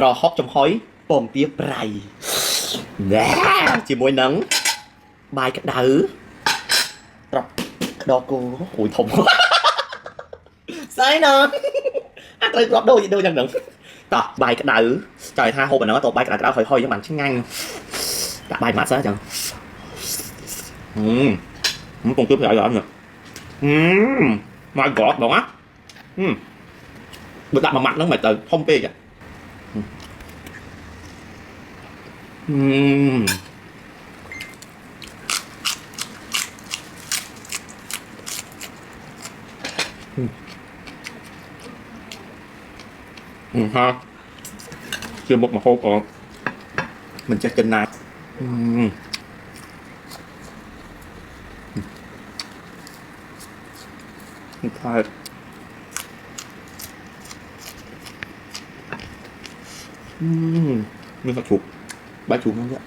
ប្រហុកចំហុយពងទាប្រៃណែជាមួយនឹងបាយក្តៅត្រប់ក្តោគោអូយធំស្អីណាអត់ត្រូវគ្រាប់ដូចយ៉ាងហ្នឹងតោះបាយក្តៅចង់ឲ្យថាហូបអាហ្នឹងតោះបាយក្តៅហុយៗចឹងបានឆ្ងាញ់ដាក់បាយម៉ាត់សោះចឹងពងទាប្រៃអត់ណាmy god បងណាបើដាក់មួយម៉ាត់ហ្នឹងមិនទៅធំពេកហាជាមុខមកហូបអត់មិនចេះចិនណាថើមានសាច់ជ្រូកបាយជ្រូកហ្នឹងទៀត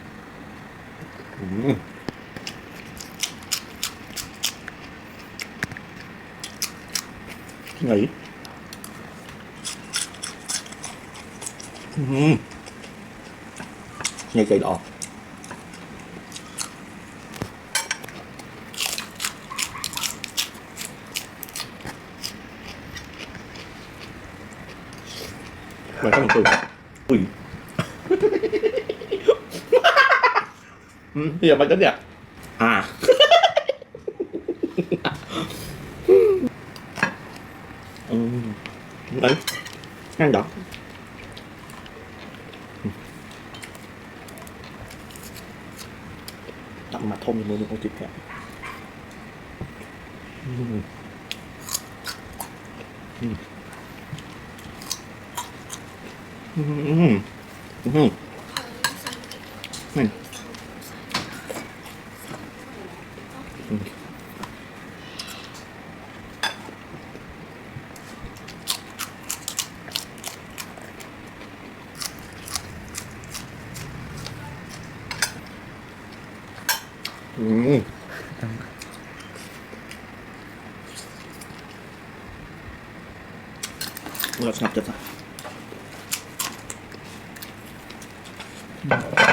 ไงไงใจออกมันต้องตื่นอุ้ยเฮียมันก็เนี่ยđấy ăn đó tặng mặt thông thì mua thịt kẹp Nó snap chất rồi.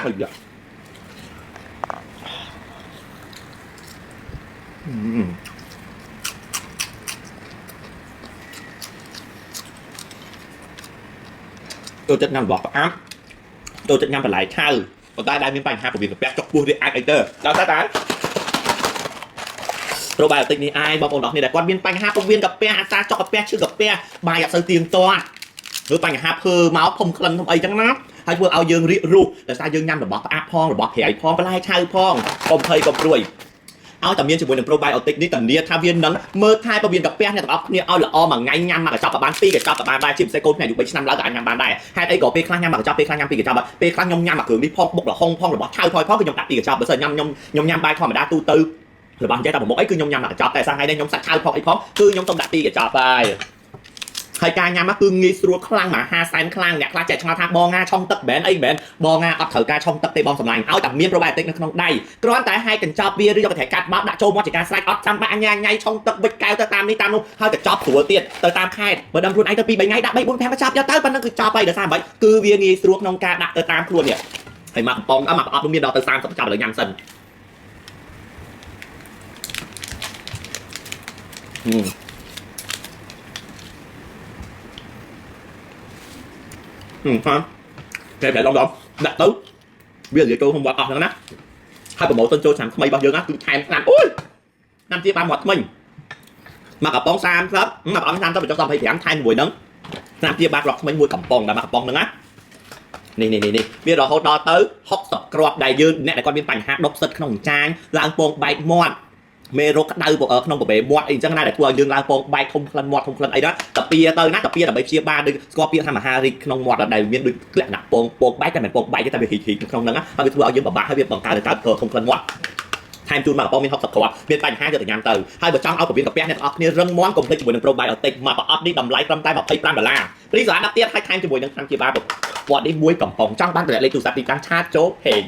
Ây da. Tôi chất ngăn bọt áp. Tôi chất ngăn phải lại thao. Còn ta đang miếng bánh hai của việc bẹt chọc buông đi ai ấy tơ. Đâu ta ta. probiotic នេះអាយបងប្អូនអរគ្នាដែលគាត់មានបញ្ហាពោះវៀនកាពះអាសាចុកកាពះឈឺកាពះបាយអត់សូវទៀងទាត់ឬបញ្ហាភើមកធំក្លិនធំអីចឹងណាហើយធ្វើឲ្យយើងរីករូសដោយសារយើងញ៉ាំរបស់ផ្អាប់ផងរបស់ប្រៃផងបន្លែឆៅផងកុំភ័យកុំព្រួយឲ្យតែមានជាមួយនឹង probiotic នេះតានាថាវានឹងមើលថែពោះវៀនកាពះអ្នកទាំងអស់គ្នាឲ្យល្អមួយថ្ងៃញ៉ាំមកកញ្ចប់ក៏បាន2កញ្ចប់ក៏បានដែរជាពិសេសកូនខ្ញុំអាយុ3ឆ្នាំឡើងក៏អាចញ៉ាំបានដែរហេតុអីក៏ពេលខ្លះញ៉ាំមកកញ្ចប់ពេលខ្លះញ៉ាំ2កញ្ចប់ពេលខ្លះខ្ញុំញ៉ាំមកគ្រឿងនេះផងបុករហុងផងរបស់ឆៅថយផងគឺខ្ញុំដាក់2កញ្ចប់បើសិនខ្ញុំញ៉ាំបាយធម្មតាទូទៅរបស់និយាយតែប្រមុខអីគឺខ្ញុំញ៉ាំមកកញ្ចប់តែសាថ្ងៃនេះខ្ញុំសាច់ឆៅផងអីផងគឺខ្ញុំសុំដាក់2កញ្ចប់ហើយការញ៉ាំមកគឺងាយស្រួលខ្លាំងមក50ខ្លាំងអ្នកខ្លះចេះឆ្ងល់ថាបងណាឆុងទឹកបែនអីបែនបងណាអត់ត្រូវការឆុងទឹកទេបងសម្លាញ់ឲ្យតែមាន probiotic នៅក្នុងដៃគ្រាន់តែហើយកញ្ចប់វាឬយកកន្ត្រៃកាត់បោកដាក់ចូលមាត់ជាការស្រេចអត់ចាំបាច់អញ្ញាញ៉ៃឆុងទឹកវិចកែវទៅតាមនេះតាមនោះហើយកញ្ចប់ស្រួលទៀតទៅតាមខេត្តបើដឹងខ្លួនឯងទៅ2 3ថ្ងៃដាក់3 4 5កញ្ចប់យកទៅប៉ុណ្ណឹងគឺចប់ហើយដោយសារមិនគឺវាងាយស្រួលក្នុងការដាក់ទៅតាមខ្លួននេះហើយមកកំប៉ុងមកប្រអប់មានដល់ទៅ30កញ្ចប់ឥឡូវញ៉ាំសិនha kẹp lại đông đặt tứ bây giờ tôi không bỏ nữa nè hai bộ tôi cho sản mây bao nhiêu á cứ thèm làm ui năm chia ba một mình mà gặp bóng sam lắm mà bóng sam tao phải cho tao phải thèm thay buổi nắng năm chia ba lọt mấy mùi cầm bông là mà bông nữa á nè bây giờ họ đo tới hot sọt crop đại dương nè để con biên bánh hạt đốc sật không trang là bông bay mòn mê rô cắt đau bộ ở không bộ bể mọt anh chẳng nay để thua dương lao phong bay không khăn ấy đó tập pia tơi nát tập pia là bay chia ba đừng scorpion hay mà hari không mọt là đầy viên đừng lẹ nặng phong bay cái mình phong bay cái ta bị hì không nắng á ta bị thua ở dương bả hay viên bằng ta để ta không khăn mọt time chun mà phong miên học tập khóa miên bánh hai giờ từ nhám từ hai bữa trong ao của viên cặp pia này ọc nia răng món cùng với buổi đường probiotic mà ọc đi đầm lái trong tay bọc tay $5 lý do đã tiết hai time cho buổi đường tham chia ba bột đi muối cẩm phòng trong ban để lấy từ sạch đi đang chat chỗ hề